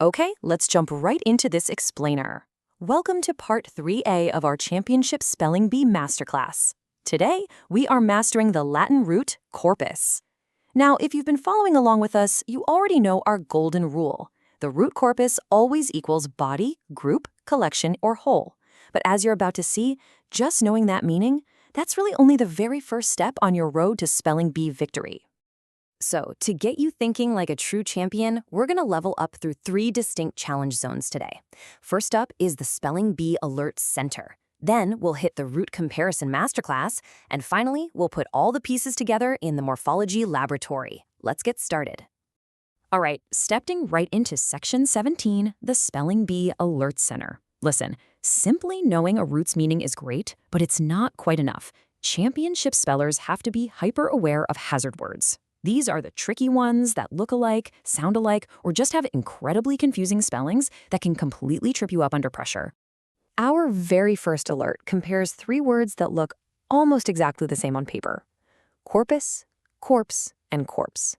Okay, let's jump right into this explainer. Welcome to Part 3A of our Championship Spelling Bee Masterclass. Today, we are mastering the Latin root corpus. Now, if you've been following along with us, you already know our golden rule. The root corpus always equals body, group, collection, or whole. But as you're about to see, just knowing that meaning, that's really only the very first step on your road to spelling bee victory. So, to get you thinking like a true champion, we're going to level up through 3 distinct challenge zones today. First up is the Spelling Bee Alert Center. Then we'll hit the Root Comparison Masterclass. And finally, we'll put all the pieces together in the Morphology Laboratory. Let's get started. All right, stepping right into Section 17, the Spelling Bee Alert Center. Listen, simply knowing a root's meaning is great, but it's not quite enough. Championship spellers have to be hyper-aware of hazard words. These are the tricky ones that look alike, sound alike, or just have incredibly confusing spellings that can completely trip you up under pressure. Our very first alert compares 3 words that look almost exactly the same on paper: corpus, corpse, and corpse.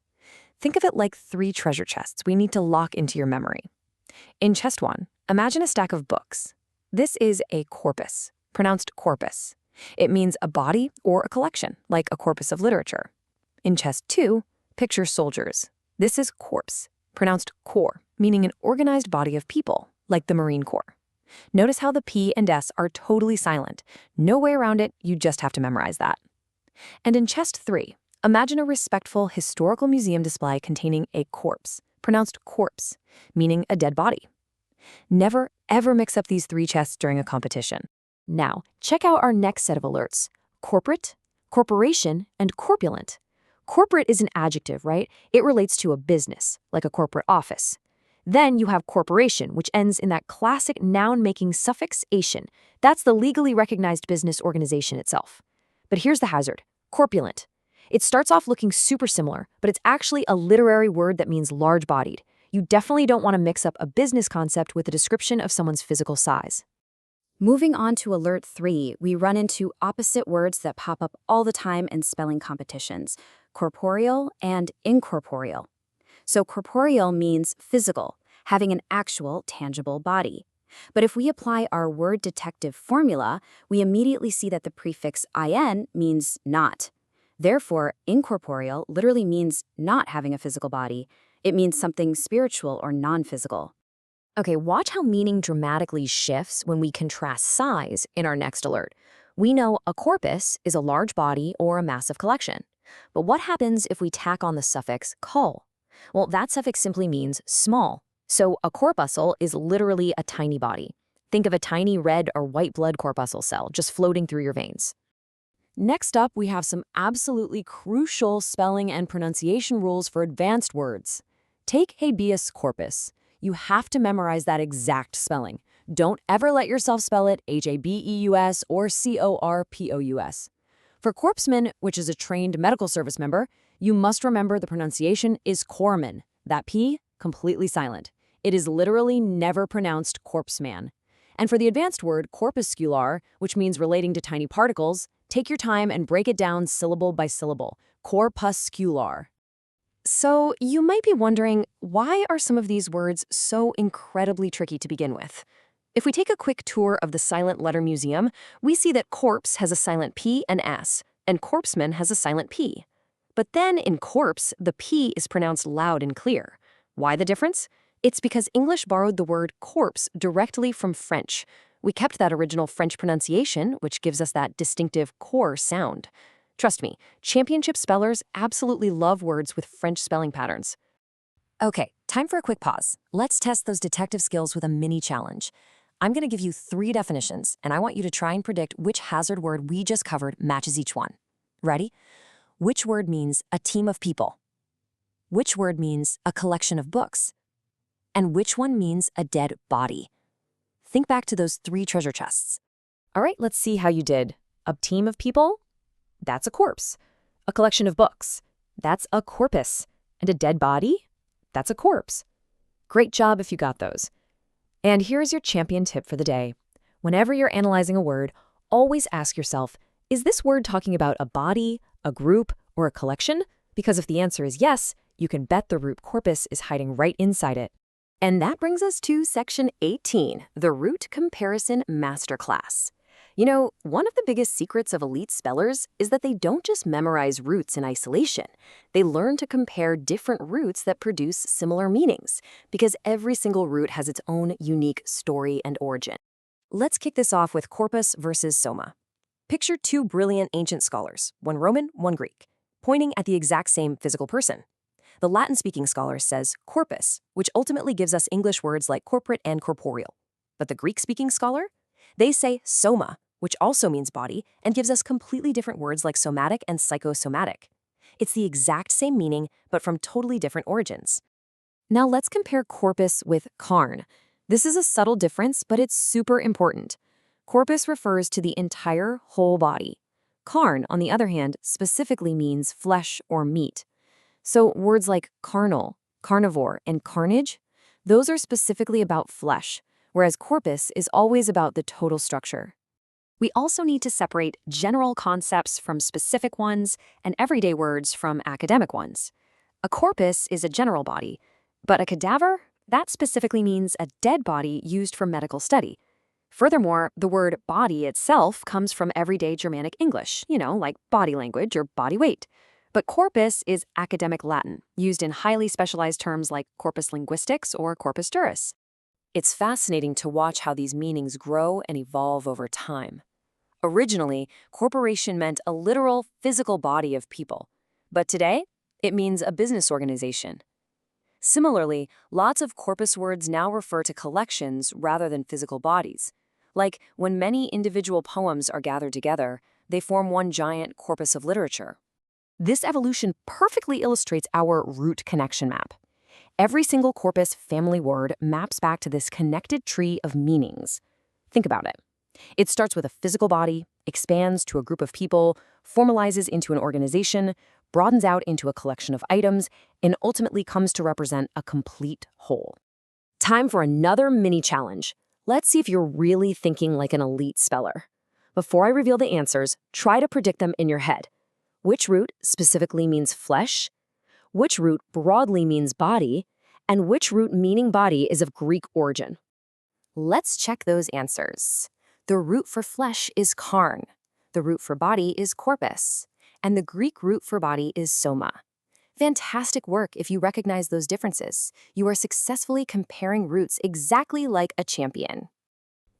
Think of it like 3 treasure chests we need to lock into your memory. In chest 1, imagine a stack of books. This is a corpus, pronounced corpus. It means a body or a collection, like a corpus of literature. In chest 2, picture soldiers. This is corpse, pronounced corps, meaning an organized body of people, like the Marine Corps. Notice how the P and S are totally silent. No way around it, you just have to memorize that. And in chest 3, imagine a respectful historical museum display containing a corpse, pronounced corpse, meaning a dead body. Never, ever mix up these 3 chests during a competition. Now, check out our next set of alerts: corporate, corporation, and corpulent. Corporate is an adjective, right? It relates to a business, like a corporate office. Then you have corporation, which ends in that classic noun-making suffix -ation. That's the legally recognized business organization itself. But here's the hazard: corpulent. It starts off looking super similar, but it's actually a literary word that means large-bodied. You definitely don't want to mix up a business concept with a description of someone's physical size. Moving on to Alert 3, we run into opposite words that pop up all the time in spelling competitions: corporeal and incorporeal. So corporeal means physical, having an actual, tangible body. But if we apply our word detective formula, we immediately see that the prefix in means not. Therefore, incorporeal literally means not having a physical body. It means something spiritual or non-physical. Okay, watch how meaning dramatically shifts when we contrast size in our next alert. We know a corpus is a large body or a massive collection. But what happens if we tack on the suffix col? Well, that suffix simply means small. So a corpuscle is literally a tiny body. Think of a tiny red or white blood corpuscle cell just floating through your veins. Next up, we have some absolutely crucial spelling and pronunciation rules for advanced words. Take habeas corpus. You have to memorize that exact spelling. Don't ever let yourself spell it Habeus or Corpus. For corpsman, which is a trained medical service member, you must remember the pronunciation is corpsman. That P, completely silent. It is literally never pronounced corpseman. And for the advanced word corpuscular, which means relating to tiny particles, take your time and break it down syllable by syllable: corpuscular. So you might be wondering, why are some of these words so incredibly tricky to begin with? If we take a quick tour of the Silent Letter Museum, we see that corpse has a silent P and S, and corpsman has a silent P. But then in corpse, the P is pronounced loud and clear. Why the difference? It's because English borrowed the word corpse directly from French. We kept that original French pronunciation, which gives us that distinctive core sound. Trust me, championship spellers absolutely love words with French spelling patterns. Okay, time for a quick pause. Let's test those detective skills with a mini challenge. I'm going to give you 3 definitions, and I want you to try and predict which hazard word we just covered matches each one. Ready? Which word means a team of people? Which word means a collection of books? And which one means a dead body? Think back to those 3 treasure chests. All right, let's see how you did. A team of people? That's a corpse. A collection of books? That's a corpus. And a dead body? That's a corpse. Great job if you got those. And here's your champion tip for the day. Whenever you're analyzing a word, always ask yourself, is this word talking about a body, a group, or a collection? Because if the answer is yes, you can bet the root corpus is hiding right inside it. And that brings us to Section 18, the Root Comparison Masterclass. You know, one of the biggest secrets of elite spellers is that they don't just memorize roots in isolation. They learn to compare different roots that produce similar meanings, because every single root has its own unique story and origin. Let's kick this off with corpus versus soma. Picture two brilliant ancient scholars, one Roman, one Greek, pointing at the exact same physical person. The Latin-speaking scholar says corpus, which ultimately gives us English words like corporate and corporeal. But the Greek-speaking scholar? They say soma, which also means body, and gives us completely different words like somatic and psychosomatic. It's the exact same meaning, but from totally different origins. Now let's compare corpus with carn. This is a subtle difference, but it's super important. Corpus refers to the entire whole body. Carn, on the other hand, specifically means flesh or meat. So words like carnal, carnivore, and carnage, those are specifically about flesh, whereas corpus is always about the total structure. We also need to separate general concepts from specific ones and everyday words from academic ones. A corpus is a general body, but a cadaver, that specifically means a dead body used for medical study. Furthermore, the word body itself comes from everyday Germanic English, like body language or body weight. But corpus is academic Latin, used in highly specialized terms like corpus linguistics or corpus juris. It's fascinating to watch how these meanings grow and evolve over time. Originally, corporation meant a literal, physical body of people. But today, it means a business organization. Similarly, lots of corpus words now refer to collections rather than physical bodies. Like when many individual poems are gathered together, they form one giant corpus of literature. This evolution perfectly illustrates our root connection map. Every single corpus family word maps back to this connected tree of meanings. Think about it. It starts with a physical body, expands to a group of people, formalizes into an organization, broadens out into a collection of items, and ultimately comes to represent a complete whole. Time for another mini challenge. Let's see if you're really thinking like an elite speller. Before I reveal the answers, try to predict them in your head. Which root specifically means flesh? Which root broadly means body? And which root meaning body is of Greek origin? Let's check those answers. The root for flesh is carn. The root for body is corpus. And the Greek root for body is soma. Fantastic work if you recognize those differences. You are successfully comparing roots exactly like a champion.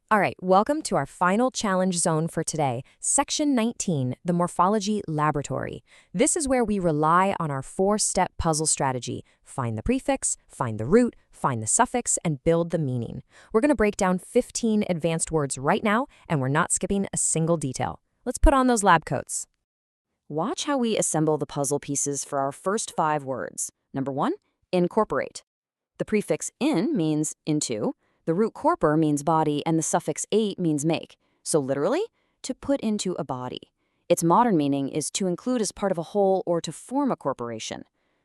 All right, welcome to our final challenge zone for today, Section 19, the Morphology Laboratory. This is where we rely on our 4-step puzzle strategy. Find the prefix, find the root, find the suffix, and build the meaning. We're going to break down 15 advanced words right now, and we're not skipping a single detail. Let's put on those lab coats. Watch how we assemble the puzzle pieces for our first 5 words. Number 1, incorporate. The prefix in means into. The root corpor means body, and the suffix ate means make. So literally, to put into a body. Its modern meaning is to include as part of a whole or to form a corporation.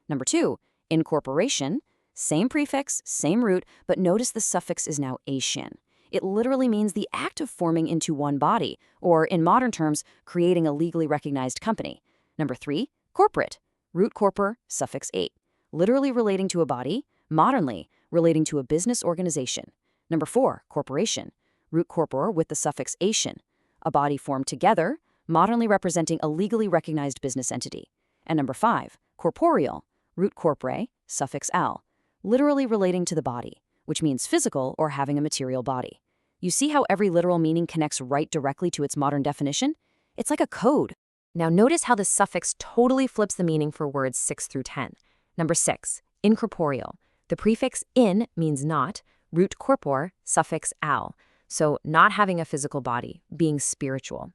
Number 2, incorporation. Same prefix, same root, but notice the suffix is now ation. It literally means the act of forming into one body, or in modern terms, creating a legally recognized company. Number 3, corporate. Root corpor, suffix ate. Literally relating to a body, modernly relating to a business organization. Number 4, corporation. Root corpor with the suffix ation. A body formed together, modernly representing a legally recognized business entity. And number 5, corporeal. Root corpore, suffix al. Literally relating to the body, which means physical or having a material body. You see how every literal meaning connects right directly to its modern definition? It's like a code. Now notice how the suffix totally flips the meaning for words 6 through 10. Number 6, incorporeal. The prefix in means not, root corpor, suffix al, so not having a physical body, being spiritual.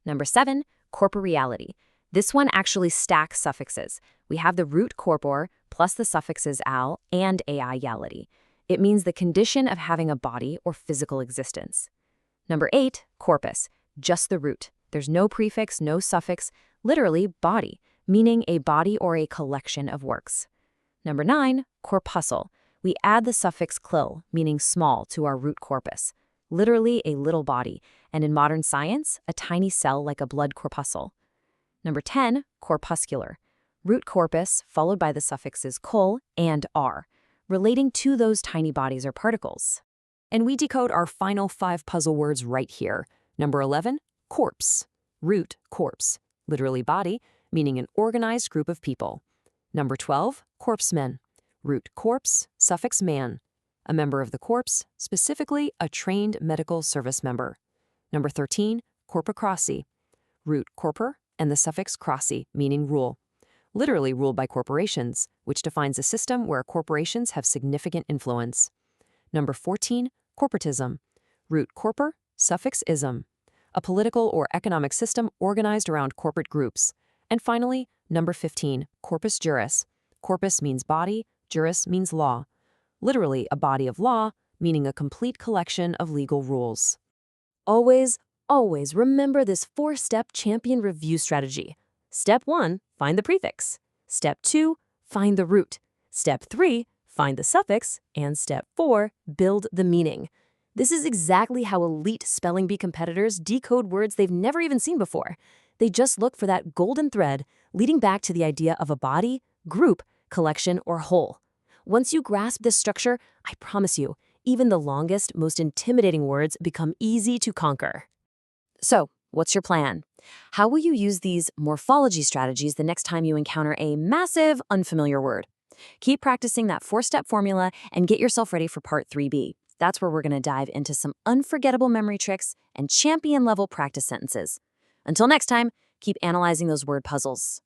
Number 7, corporeality. This one actually stacks suffixes. We have the root corpor plus the suffixes al and ai-ality. It means the condition of having a body or physical existence. Number 8, corpus, just the root. There's no prefix, no suffix, literally body, meaning a body or a collection of works. Number 9, corpuscle. We add the suffix clil, meaning small, to our root corpus, literally a little body, and in modern science, a tiny cell like a blood corpuscle. Number 10, corpuscular. Root corpus followed by the suffixes col and r, relating to those tiny bodies or particles. And we decode our final 5 puzzle words right here. Number 11, corpse. Root, corpse. Literally body, meaning an organized group of people. Number 12, corpsmen. Root, corpse, suffix man. A member of the corps, specifically a trained medical service member. Number 13, corpocracy. Root, corpor, and the suffix cracy, meaning rule. Literally ruled by corporations, which defines a system where corporations have significant influence. Number 14, corporatism. Root, corpor, suffix ism. A political or economic system organized around corporate groups. And finally, number 15, corpus juris. Corpus means body, juris means law. Literally a body of law, meaning a complete collection of legal rules. Always remember this 4-step champion review strategy. Step 1, find the prefix. Step 2, find the root. Step 3, find the suffix. And step 4, build the meaning. This is exactly how elite spelling bee competitors decode words they've never even seen before. They just look for that golden thread leading back to the idea of a body, group, collection, or whole. Once you grasp this structure, I promise you, even the longest, most intimidating words become easy to conquer. So, what's your plan? How will you use these morphology strategies the next time you encounter a massive, unfamiliar word? Keep practicing that 4-step formula and get yourself ready for Part 3B. That's where we're going to dive into some unforgettable memory tricks and champion-level practice sentences. Until next time, keep analyzing those word puzzles.